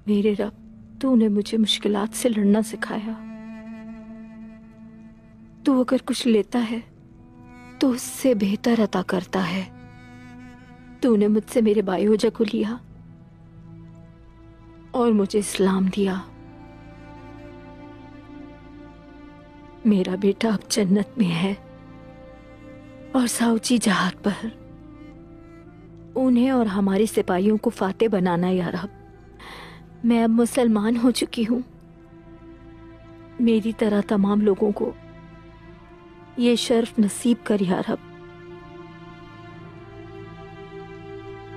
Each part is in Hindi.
मेरे रब, तूने मुझे मुश्किलात से लड़ना सिखाया। तू अगर कुछ लेता है तो उससे बेहतर अता करता है। तूने मुझसे मेरे बायोजा को लिया और मुझे इस्लाम दिया। मेरा बेटा अब जन्नत में है और साउची जहाज पर। उन्हें और हमारे सिपाहियों को फाते बनाना या रब। मैं अब मुसलमान हो चुकी हूं। मेरी तरह तमाम लोगों को ये शर्फ नसीब कर या रब।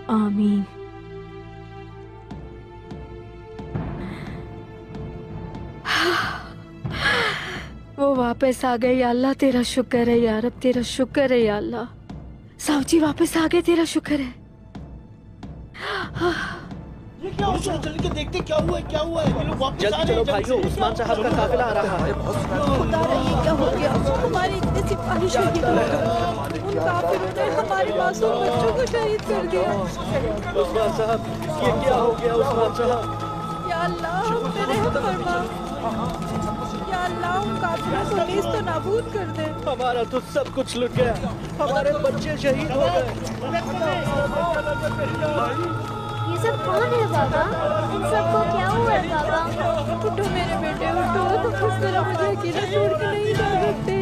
आमीन। वो वापस आ गए या अल्लाह, तेरा शुक्र है या रब, तेरा शुक्र है या अल्लाह। साउजी वापस आ गए, तेरा शुक्र है। ये क्या हुआ? चलो चल के देखते क्या हुआ है, क्या हुआ है। ये लोग वापस आ रहे हैं। चलो भाइयों, उस्मान साहब का काफिला आ रहा है। खुदा रही, क्या हो गया? हमारे इतने सिपाही शहीद हो गए। उन काफिरों ने हमारे मासूम बच्चों को शहीद कर दिया। उस्मान साहब, ये क्या हो गया उस्मान साहब? या अल्लाह, हम पे रहम फरमा। या अल्लाह, उन काफिरों को नीज़ तो नाबूद कर दे। हमारा तो सब कुछ लुट गया, हमारे बच्चे शहीद हो गए। ये सब कौन है बाबा? इन सबको क्या हुआ है बाबा? उठो मेरे बेटे, उठो। तुम इस तरह मुझे अकेला छोड़ के नहीं जा सकते।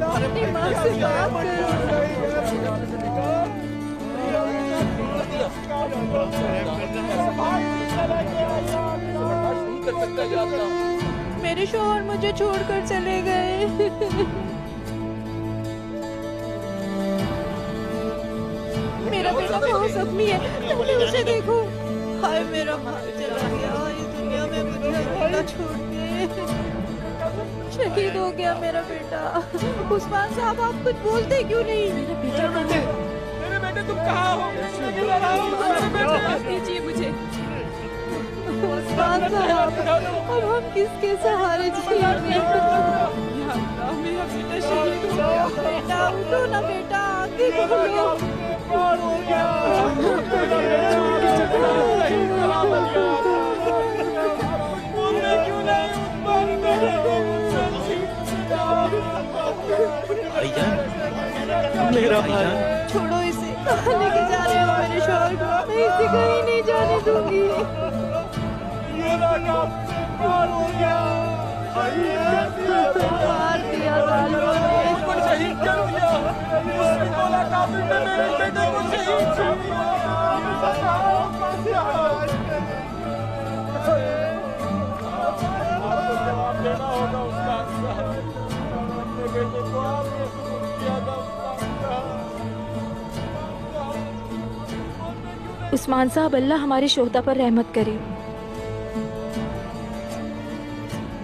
अपनी माँ से बात करो। मेरे शौहर मुझे छोड़कर चले गए। मेरा बेटा बहुत जख्मी है, तुमने उसे देखो। हाय, मेरा भाई चला गया इस दुनिया में, मुझे अकेला छोड़ के। शहीद हो गया मेरा बेटा। उस्मान साहब, आप कुछ बोलते क्यों नहीं? मेरा बेटा, मेरे बेटे तुम कहाँ हो? माफ कीजिए मुझे। उस्मान साहब, अब हम किसके सहारे जिएंगे? मेरा बेटा शहीद हो गया। बेटा उठो ना बेटा, आगे बोलो। मेरा भाई, छोड़ो इसे। कहाँ लेके जा रहे हो मेरे शौहर को? मैं इसे कहीं नहीं जाने दूंगी। मार दिया जालिमों ने। शहीद कर दिया। उसने बोला काफिर ने मेरे बेटे को शहीद कर दिया। जवाब देना होगा उस्मान साहब। अपने बेटे को आपने सुन किया था उस्मान साहब, अल्लाह हमारे शोहदा पर रहमत करे।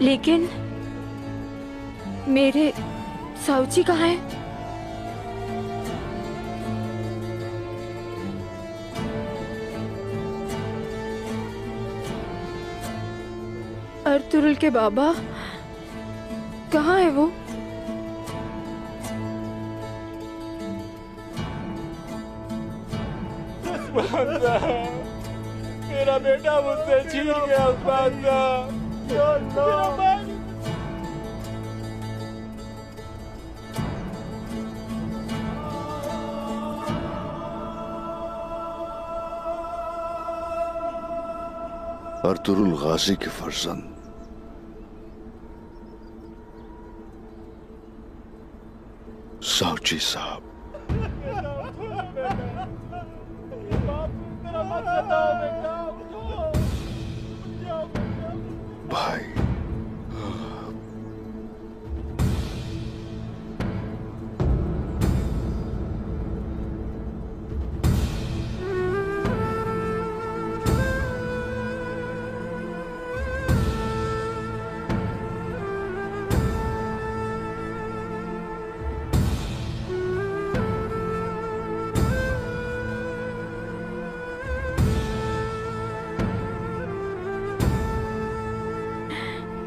लेकिन मेरे साउची कहाँ है? अर्तुरुल के बाबा कहाँ है वो? मेरा बेटा मुझसे छीन गया उस्मान साहब। अर्तुरुल गाजी के फर्जंद साउची साहब। भाई,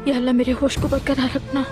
या अल्लाह, मेरे होश को बरकरार रखना।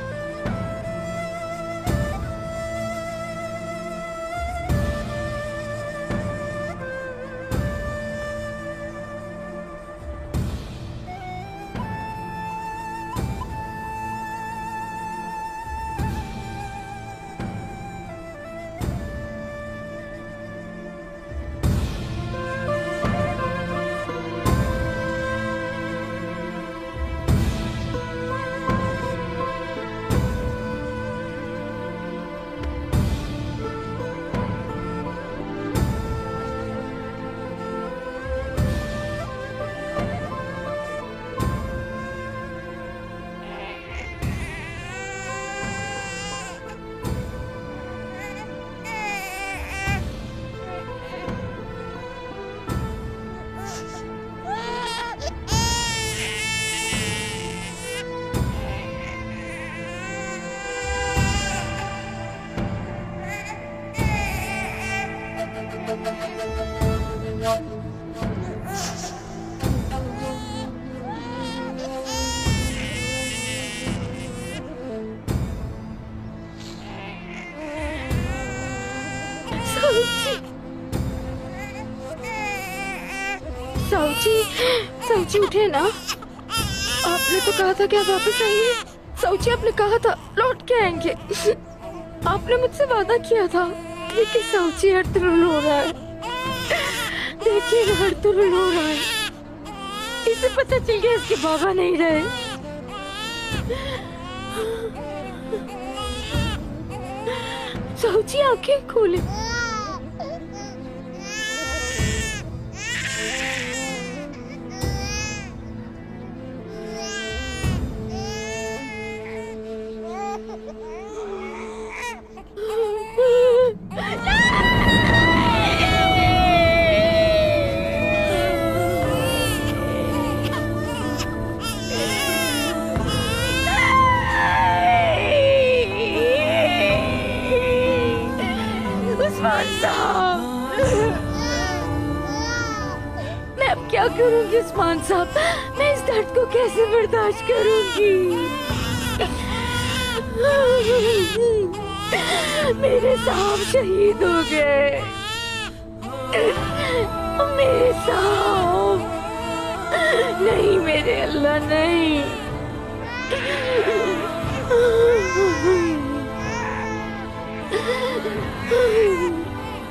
साउची उठे ना। आपने तो कहा था कि आप वापस आएंगे। साउची, आपने कहा था लौट के आएंगे। आपने मुझसे वादा किया था। लेकिन साउची हर तुरुल हो रहा है। देखिए हर तुरुल हो रहा है। इसे पता चल गया इसके बाबा नहीं रहे। साउची आंखें खोले। मैं अब क्या करूंगी उस्मान साहब? मैं इस दर्द को कैसे बर्दाश्त करूंगी? मेरे साहब शहीद हो गए। मेरे साहब नहीं, मेरे अल्लाह नहीं।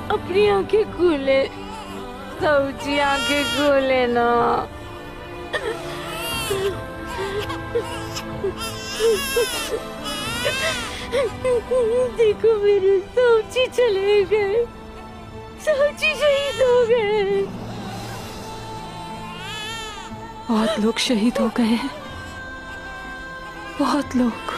अपनी आंखें खोले साउची, आंखें खोले ना। देखो मेरे साउची चले गए। साउची शहीद हो गए। बहुत लोग शहीद हो गए हैं, बहुत लोग।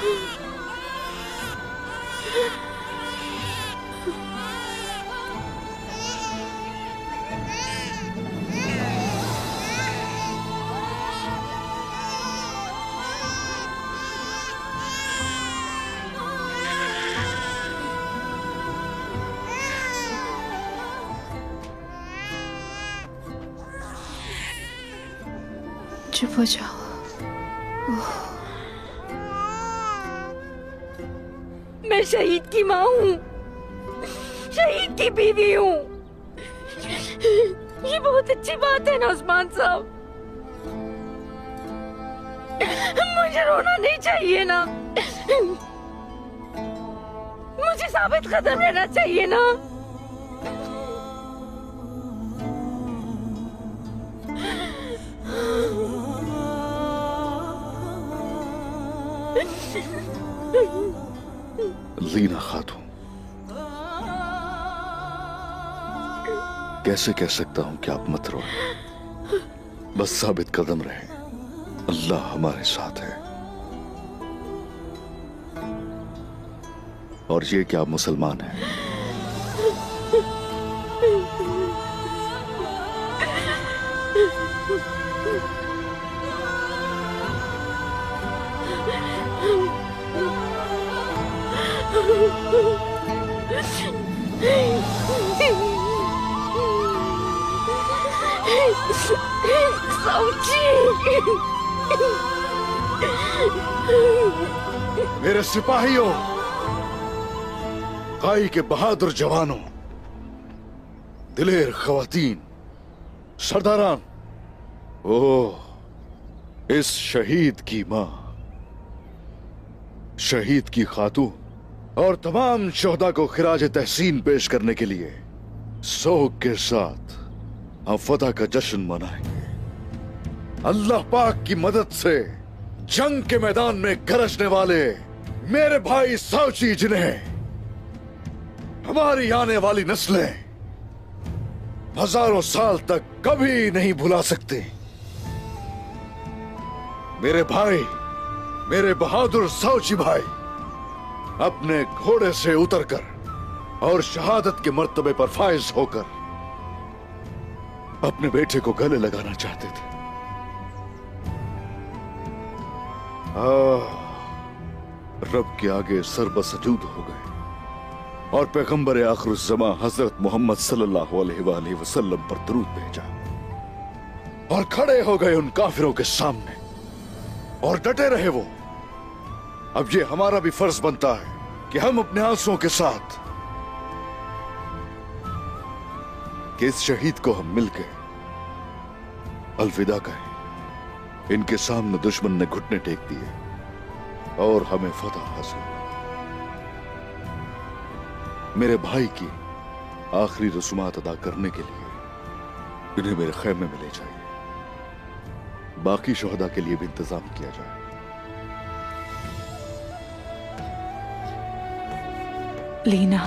चुप हो जाओ। मैं शहीद की माँ हूँ, शहीद की बीवी हूँ। ये बहुत अच्छी बात है ना उस्मान साहब? मुझे रोना नहीं चाहिए ना? मुझे साबित कदम रहना चाहिए ना? लीना खातून, कैसे कह सकता हूं कि आप मत रो। बस साबित कदम रहे, अल्लाह हमारे साथ है। और ये कि आप मुसलमान हैं। मेरे सिपाहियों, काई के बहादुर जवानों, दिलेर खवातीन, सरदारान, ओह इस शहीद की मां, शहीद की खातून और तमाम शोहदा को खिराज तहसीन पेश करने के लिए सोग के साथ हम फतह का जश्न मनाएंगे। अल्लाह पाक की मदद से जंग के मैदान में गरजने वाले मेरे भाई साउची, जिन्हें हमारी आने वाली नस्लें हजारों साल तक कभी नहीं भुला सकती। मेरे भाई, मेरे बहादुर साउची भाई अपने घोड़े से उतरकर और शहादत के मर्तबे पर फाइज होकर अपने बेटे को गले लगाना चाहते थे। रब के आगे सरबसजूद हो गए और पैगंबर आखिरुज़्ज़मा हजरत मोहम्मद सल्लल्लाहु अलैहि वसल्लम पर दरूद भेजा और खड़े हो गए उन काफिरों के सामने और डटे रहे वो। अब ये हमारा भी फर्ज बनता है कि हम अपने आंसुओं के साथ कि इस शहीद को हम मिलके अलविदा कहें। इनके सामने दुश्मन ने घुटने टेक दिए और हमें फतह हासिल हुई। मेरे भाई की आखिरी रसूमात अदा करने के लिए इन्हें मेरे खैमे में ले जाइए। बाकी शोहदा के लिए भी इंतजाम किया जाए। लीना,